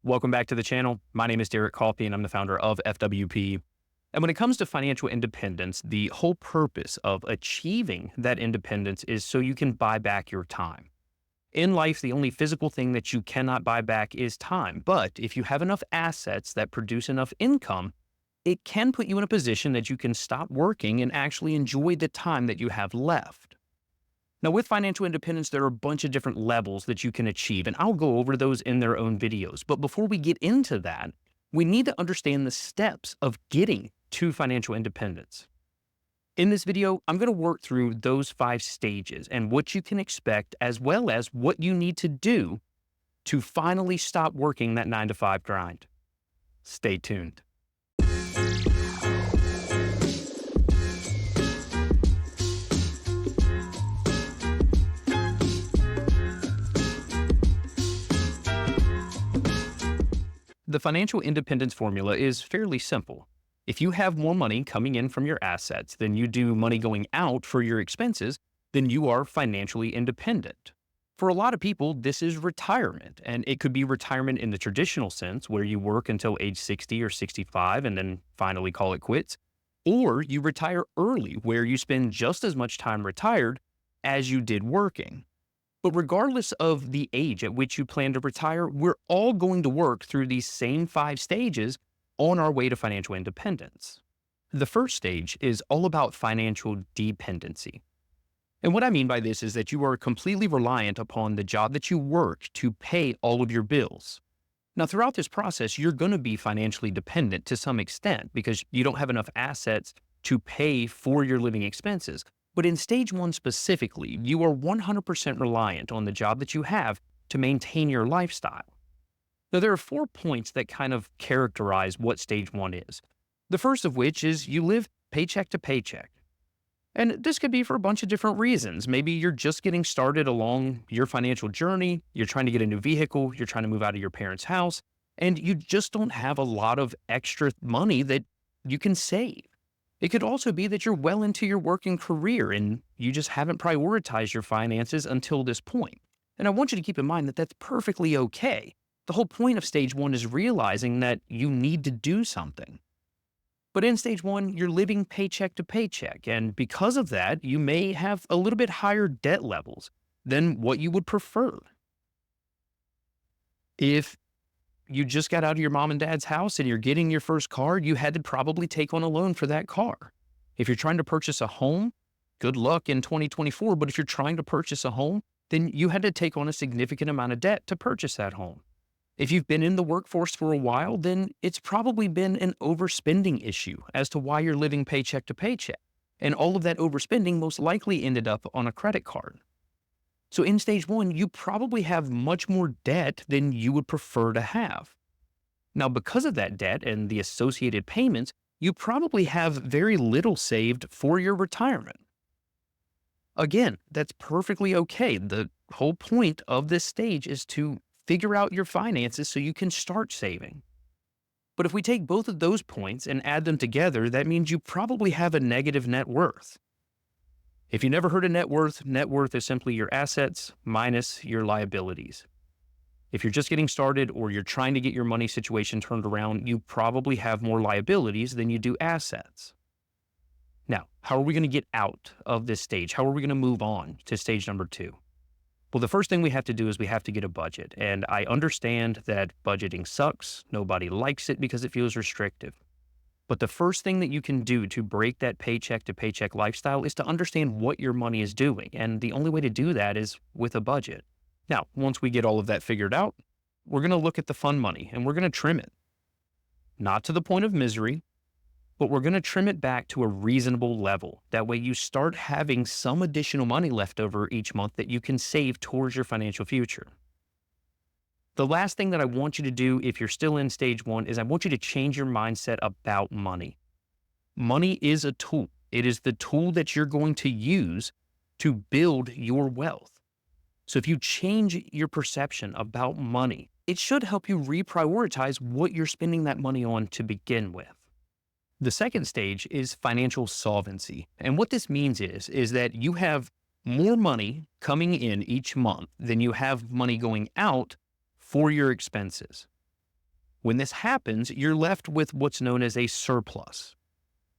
Welcome back to the channel. My name is Derek Coffey and I'm the founder of FWP. And when it comes to financial independence, the whole purpose of achieving that independence is so you can buy back your time. In life, the only physical thing that you cannot buy back is time. But if you have enough assets that produce enough income, it can put you in a position that you can stop working and actually enjoy the time that you have left. Now, with financial independence, there are a bunch of different levels that you can achieve, and I'll go over those in their own videos. But before we get into that, we need to understand the steps of getting to financial independence. In this video, I'm going to work through those 5 stages and what you can expect, as well as what you need to do to finally stop working that 9-to-5 grind. Stay tuned. The financial independence formula is fairly simple. If you have more money coming in from your assets than you do money going out for your expenses, then you are financially independent. For a lot of people, this is retirement, and it could be retirement in the traditional sense where you work until age 60 or 65 and then finally call it quits, or you retire early where you spend just as much time retired as you did working. But regardless of the age at which you plan to retire, we're all going to work through these same 5 stages on our way to financial independence. The first stage is all about financial dependency. And what I mean by this is that you are completely reliant upon the job that you work to pay all of your bills. Now, throughout this process, you're going to be financially dependent to some extent because you don't have enough assets to pay for your living expenses. But in stage 1 specifically, you are 100% reliant on the job that you have to maintain your lifestyle. Now, there are 4 points that kind of characterize what stage 1 is. The first of which is you live paycheck to paycheck. And this could be for a bunch of different reasons. Maybe you're just getting started along your financial journey, you're trying to get a new vehicle, you're trying to move out of your parents' house, and you just don't have a lot of extra money that you can save. It could also be that you're well into your working career and you just haven't prioritized your finances until this point. And I want you to keep in mind that that's perfectly okay. The whole point of stage 1 is realizing that you need to do something. But in stage 1, you're living paycheck to paycheck, and because of that, you may have a little bit higher debt levels than what you would prefer. If you just got out of your mom and dad's house and you're getting your first car, you had to probably take on a loan for that car. If you're trying to purchase a home, good luck in 2024, but if you're trying to purchase a home, then you had to take on a significant amount of debt to purchase that home. If you've been in the workforce for a while, then it's probably been an overspending issue as to why you're living paycheck to paycheck. And all of that overspending most likely ended up on a credit card. So in stage 1, you probably have much more debt than you would prefer to have. Now, because of that debt and the associated payments, you probably have very little saved for your retirement. Again, that's perfectly okay. The whole point of this stage is to figure out your finances so you can start saving. But if we take both of those points and add them together, that means you probably have a negative net worth. If you never heard of net worth is simply your assets minus your liabilities. If you're just getting started or you're trying to get your money situation turned around, you probably have more liabilities than you do assets. Now, how are we going to get out of this stage? How are we going to move on to stage number 2? Well, the first thing we have to do is we have to get a budget. And I understand that budgeting sucks. Nobody likes it because it feels restrictive. But the first thing that you can do to break that paycheck to paycheck lifestyle is to understand what your money is doing. And the only way to do that is with a budget. Now, once we get all of that figured out, we're going to look at the fun money and we're going to trim it. Not to the point of misery, but we're going to trim it back to a reasonable level. That way you start having some additional money left over each month that you can save towards your financial future. The last thing that I want you to do if you're still in stage 1 is I want you to change your mindset about money. Money is a tool. It is the tool that you're going to use to build your wealth. So if you change your perception about money, it should help you reprioritize what you're spending that money on to begin with. The second stage is financial solvency. And what this means is that you have more money coming in each month than you have money going out for your expenses. When this happens, you're left with what's known as a surplus.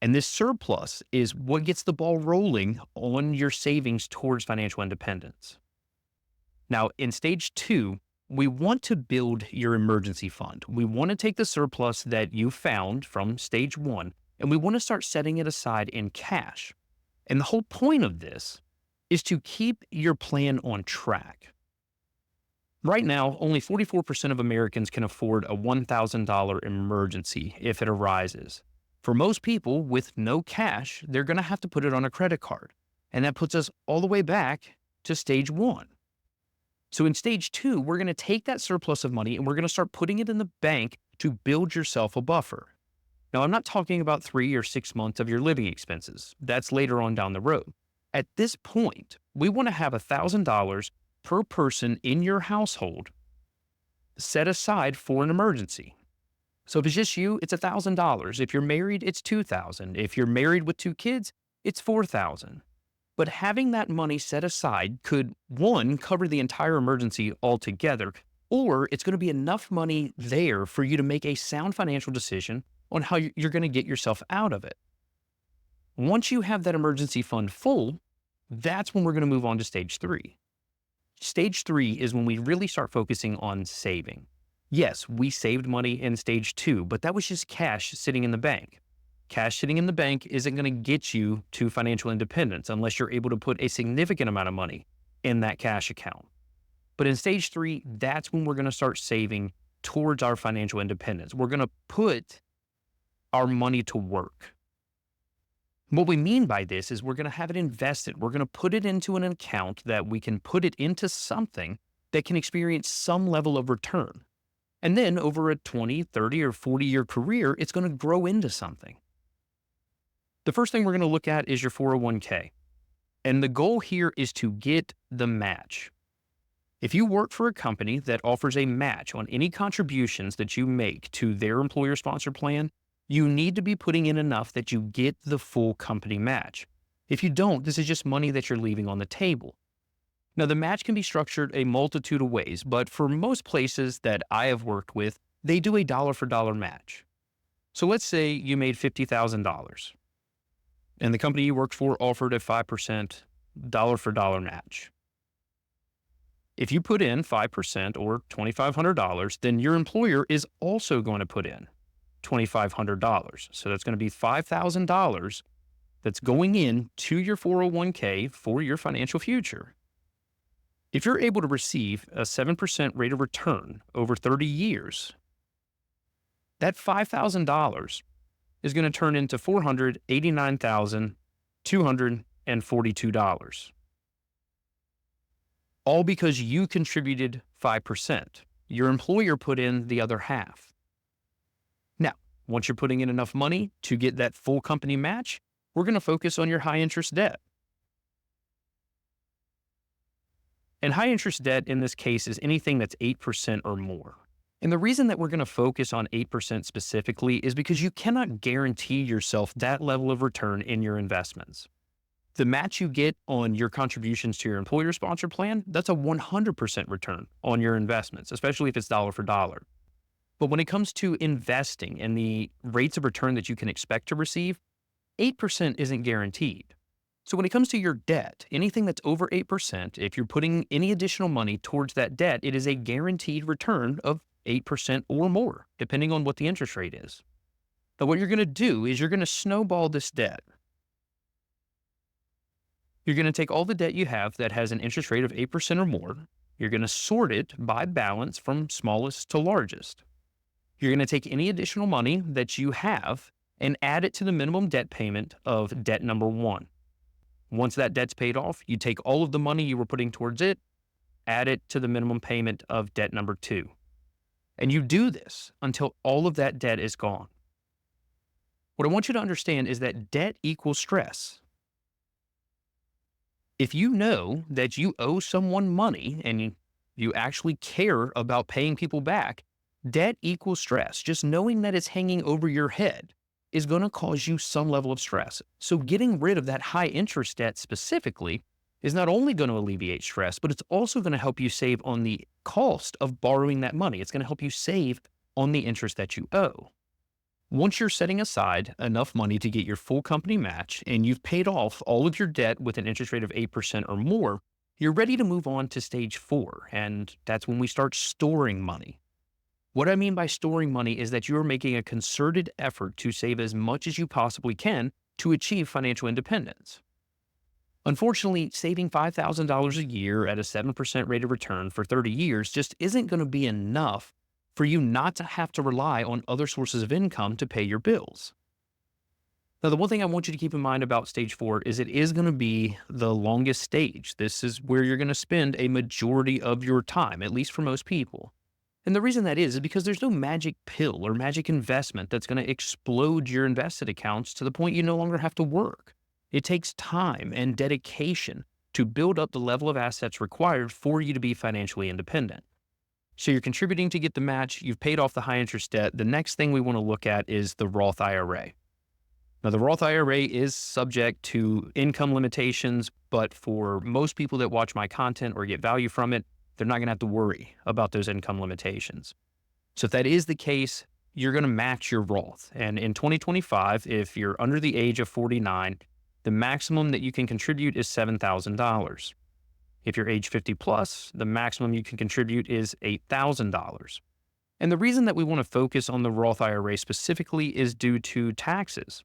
And this surplus is what gets the ball rolling on your savings towards financial independence. Now, in stage 2, we want to build your emergency fund. We want to take the surplus that you found from stage 1, and we want to start setting it aside in cash. And the whole point of this is to keep your plan on track. Right now, only 44% of Americans can afford a $1,000 emergency if it arises. For most people with no cash, they're going to have to put it on a credit card. And that puts us all the way back to stage 1. So in stage 2, we're going to take that surplus of money and we're going to start putting it in the bank to build yourself a buffer. Now, I'm not talking about 3 or 6 months of your living expenses. That's later on down the road. At this point, we want to have $1,000 per person in your household set aside for an emergency. So if it's just you, it's $1,000. If you're married, it's $2,000. If you're married with 2 kids, it's $4,000. But having that money set aside could, 1, cover the entire emergency altogether, or it's going to be enough money there for you to make a sound financial decision on how you're going to get yourself out of it. Once you have that emergency fund full, that's when we're going to move on to stage 3. Stage 3 is when we really start focusing on saving. Yes, we saved money in stage 2, but that was just cash sitting in the bank. Cash sitting in the bank isn't going to get you to financial independence unless you're able to put a significant amount of money in that cash account. But in stage 3, that's when we're going to start saving towards our financial independence. We're going to put our money to work. What we mean by this is we're going to have it invested. We're going to put it into an account that we can put it into something that can experience some level of return. And then over a 20, 30, or 40-year career, it's going to grow into something. The first thing we're going to look at is your 401k. And the goal here is to get the match. If you work for a company that offers a match on any contributions that you make to their employer-sponsored plan, you need to be putting in enough that you get the full company match. If you don't, this is just money that you're leaving on the table. Now, the match can be structured a multitude of ways, but for most places that I have worked with, they do a dollar-for-dollar match. So let's say you made $50,000, and the company you worked for offered a 5% dollar-for-dollar match. If you put in 5% or $2,500, then your employer is also going to put in $2,500. So that's going to be $5,000 that's going in to your 401k for your financial future. If you're able to receive a 7% rate of return over 30 years, that $5,000 is going to turn into $489,242. All because you contributed 5%. Your employer put in the other half. Now, once you're putting in enough money to get that full company match, we're going to focus on your high interest debt. And high interest debt in this case is anything that's 8% or more. And the reason that we're going to focus on 8% specifically is because you cannot guarantee yourself that level of return in your investments. The match you get on your contributions to your employer-sponsored plan, that's a 100% return on your investments, especially if it's dollar for dollar. But when it comes to investing and the rates of return that you can expect to receive, 8% isn't guaranteed. So when it comes to your debt, anything that's over 8%, if you're putting any additional money towards that debt, it is a guaranteed return of 8% or more, depending on what the interest rate is. Now, what you're going to do is you're going to snowball this debt. You're going to take all the debt you have that has an interest rate of 8% or more. You're going to sort it by balance from smallest to largest. You're going to take any additional money that you have and add it to the minimum debt payment of debt number 1. Once that debt's paid off, you take all of the money you were putting towards it, add it to the minimum payment of debt number 2. And you do this until all of that debt is gone. What I want you to understand is that debt equals stress. If you know that you owe someone money and you actually care about paying people back, debt equals stress. Just knowing that it's hanging over your head is going to cause you some level of stress. So getting rid of that high interest debt specifically is not only going to alleviate stress, but it's also going to help you save on the cost of borrowing that money. It's going to help you save on the interest that you owe. Once you're setting aside enough money to get your full company match and you've paid off all of your debt with an interest rate of 8% or more, you're ready to move on to stage 4, and that's when we start storing money. What I mean by storing money is that you're making a concerted effort to save as much as you possibly can to achieve financial independence. Unfortunately, saving $5,000 a year at a 7% rate of return for 30 years just isn't going to be enough for you not to have to rely on other sources of income to pay your bills. Now, the one thing I want you to keep in mind about stage 4 is it is going to be the longest stage. This is where you're going to spend a majority of your time, at least for most people. And the reason that is because there's no magic pill or magic investment that's going to explode your invested accounts to the point you no longer have to work. It takes time and dedication to build up the level of assets required for you to be financially independent. So you're contributing to get the match, you've paid off the high interest debt. The next thing we want to look at is the Roth IRA. Now, the Roth IRA is subject to income limitations, but for most people that watch my content or get value from it, they're not going to have to worry about those income limitations. So if that is the case, you're going to match your Roth. And in 2025, if you're under the age of 49, the maximum that you can contribute is $7,000. If you're age 50 plus, the maximum you can contribute is $8,000. And the reason that we want to focus on the Roth IRA specifically is due to taxes.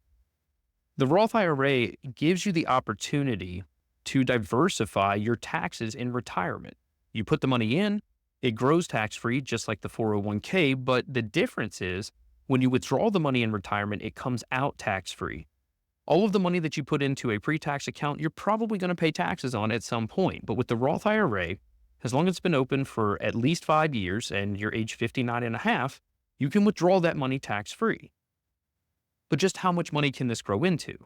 The Roth IRA gives you the opportunity to diversify your taxes in retirement. You put the money in, it grows tax-free just like the 401k, but the difference is when you withdraw the money in retirement, it comes out tax-free. All of the money that you put into a pre-tax account, you're probably going to pay taxes on at some point. But with the Roth IRA, as long as it's been open for at least 5 years and you're age 59 and a half, you can withdraw that money tax-free. But just how much money can this grow into?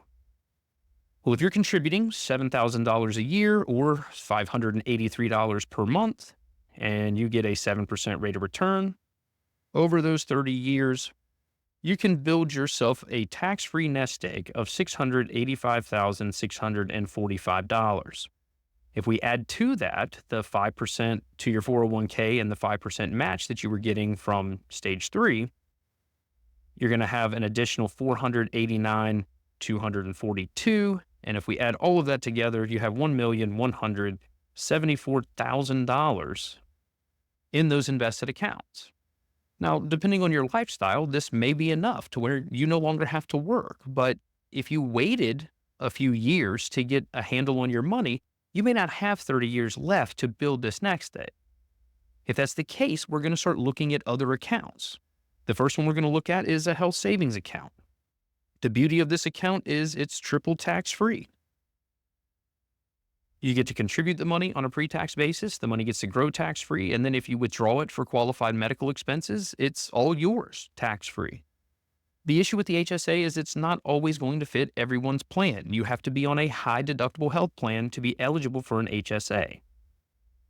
Well, if you're contributing $7,000 a year or $583 per month, and you get a 7% rate of return over those 30 years, you can build yourself a tax-free nest egg of $685,645. If we add to that the 5% to your 401k and the 5% match that you were getting from stage 3, you're going to have an additional $489,242. And if we add all of that together, you have $1,174,000 in those invested accounts. Now, depending on your lifestyle, this may be enough to where you no longer have to work. But if you waited a few years to get a handle on your money, you may not have 30 years left to build this next egg. If that's the case, we're going to start looking at other accounts. The first one we're going to look at is a health savings account. The beauty of this account is it's triple tax-free. You get to contribute the money on a pre-tax basis. The money gets to grow tax-free. And then if you withdraw it for qualified medical expenses, it's all yours tax-free. The issue with the HSA is it's not always going to fit everyone's plan. You have to be on a high deductible health plan to be eligible for an HSA.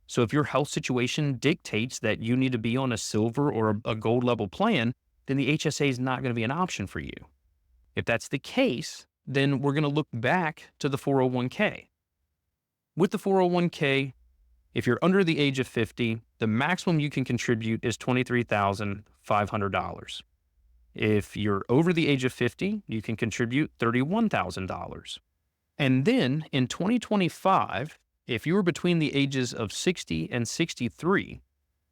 So if your health situation dictates that you need to be on a silver or a gold level plan, then the HSA is not going to be an option for you. If that's the case, then we're going to look back to the 401k. With the 401k, if you're under the age of 50, the maximum you can contribute is $23,500. If you're over the age of 50, you can contribute $31,000. And then in 2025, if you were between the ages of 60 and 63,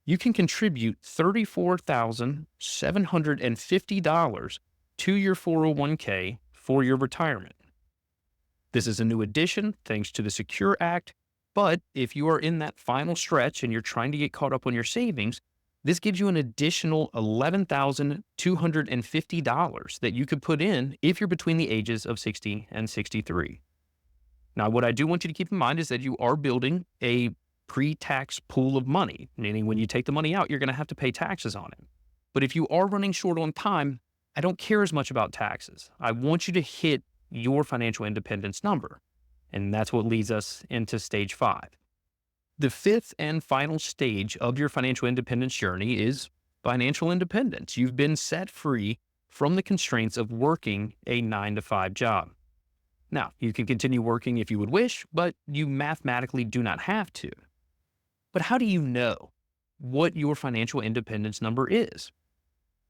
you can contribute $34,750 to your 401k for your retirement. This is a new addition thanks to the Secure Act, but if you are in that final stretch and you're trying to get caught up on your savings, this gives you an additional $11,250 that you could put in if you're between the ages of 60 and 63. Now, what I do want you to keep in mind is that you are building a pre-tax pool of money, meaning when you take the money out, you're going to have to pay taxes on it. But if you are running short on time, I don't care as much about taxes. I want you to hit your financial independence number. And that's what leads us into stage 5. The fifth and final stage of your financial independence journey is financial independence. You've been set free from the constraints of working a 9-to-5 job. Now, you can continue working if you would wish, but you mathematically do not have to. But how do you know what your financial independence number is?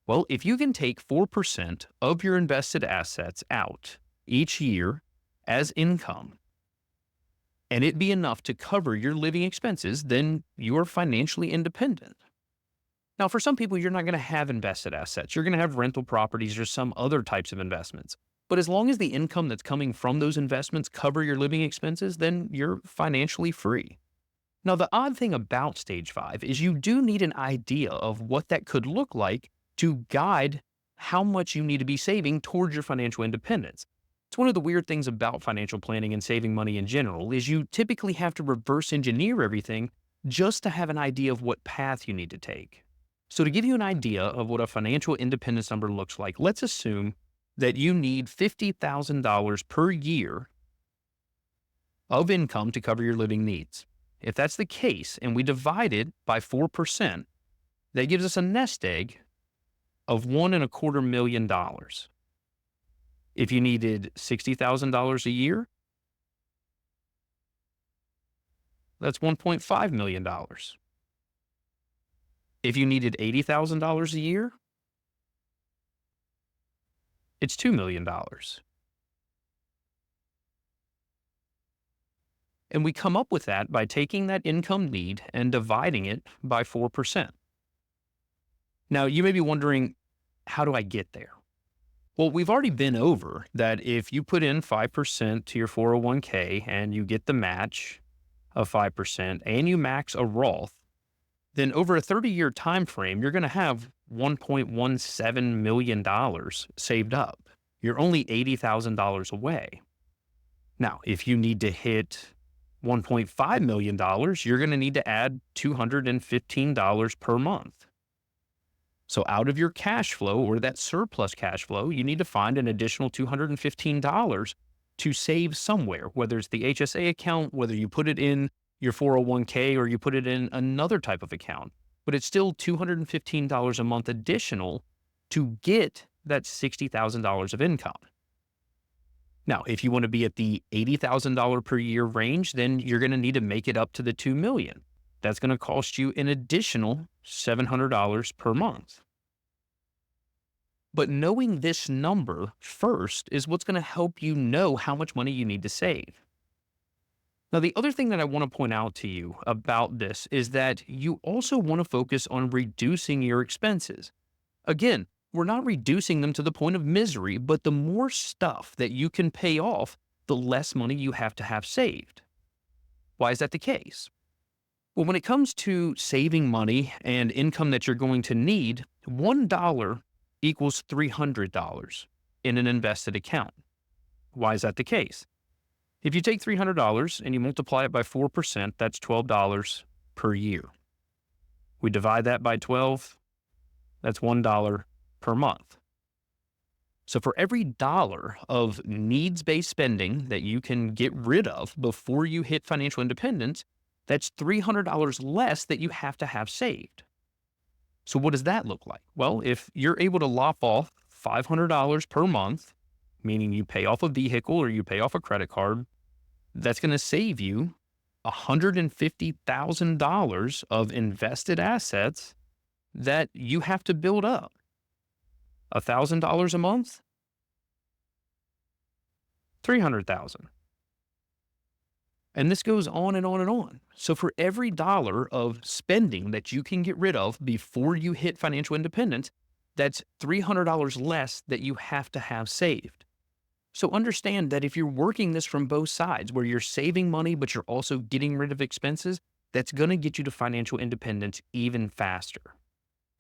Well, if you can take 4% of your invested assets out each year as income, and it be enough to cover your living expenses, then you are financially independent. Now, for some people, you're not going to have invested assets. You're going to have rental properties or some other types of investments. But as long as the income that's coming from those investments cover your living expenses, then you're financially free. Now, the odd thing about stage 5 is you do need an idea of what that could look like to guide how much you need to be saving towards your financial independence. It's one of the weird things about financial planning and saving money in general is you typically have to reverse engineer everything just to have an idea of what path you need to take. So to give you an idea of what a financial independence number looks like, let's assume that you need $50,000 per year of income to cover your living needs. If that's the case, and we divide it by 4%, that gives us a nest egg of $1.25 million. If you needed $60,000 a year, that's $1.5 million. If you needed $80,000 a year, it's $2 million. And we come up with that by taking that income need and dividing it by 4%. Now, you may be wondering, how do I get there? Well, we've already been over that if you put in 5% to your 401k and you get the match of 5% and you max a Roth, then over a 30-year time frame, you're going to have $1.17 million saved up. You're only $80,000 away. Now, if you need to hit $1.5 million, you're going to need to add $215 per month. So out of your cash flow or that surplus cash flow, you need to find an additional $215 to save somewhere, whether it's the HSA account, whether you put it in your 401k or you put it in another type of account. But it's still $215 a month additional to get that $60,000 of income. Now, if you want to be at the $80,000 per year range, then you're going to need to make it up to the $2 million. That's going to cost you an additional $700 per month. But knowing this number first is what's going to help you know how much money you need to save. Now, the other thing that I want to point out to you about this is that you also want to focus on reducing your expenses. Again, we're not reducing them to the point of misery, but the more stuff that you can pay off, the less money you have to have saved. Why is that the case? Well, when it comes to saving money and income that you're going to need, $1 equals $300 in an invested account. Why is that the case? If you take $300 and you multiply it by 4%, that's $12 per year. We divide that by 12, that's $1 per month. So for every dollar of needs-based spending that you can get rid of before you hit financial independence, that's $300 less that you have to have saved. So what does that look like? Well, if you're able to lop off $500 per month, meaning you pay off a vehicle or you pay off a credit card, that's going to save you $150,000 of invested assets that you have to build up. $1,000 a month, $300,000. And this goes on and on and on. So for every dollar of spending that you can get rid of before you hit financial independence, that's $300 less that you have to have saved. So understand that if you're working this from both sides, where you're saving money, but you're also getting rid of expenses, that's going to get you to financial independence even faster.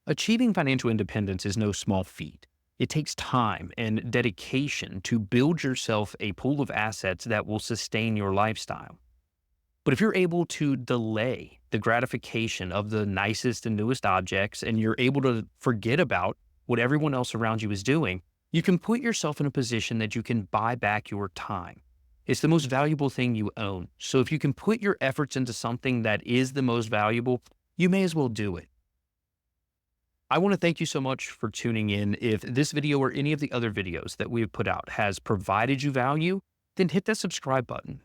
Achieving financial independence is no small feat. It takes time and dedication to build yourself a pool of assets that will sustain your lifestyle. But if you're able to delay the gratification of the nicest and newest objects, and you're able to forget about what everyone else around you is doing, you can put yourself in a position that you can buy back your time. It's the most valuable thing you own. So if you can put your efforts into something that is the most valuable, you may as well do it. I want to thank you so much for tuning in. If this video or any of the other videos that we've put out has provided you value, then hit that subscribe button.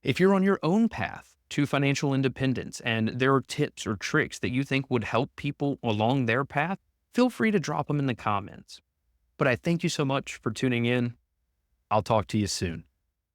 If you're on your own path to financial independence and there are tips or tricks that you think would help people along their path, feel free to drop them in the comments. But I thank you so much for tuning in. I'll talk to you soon.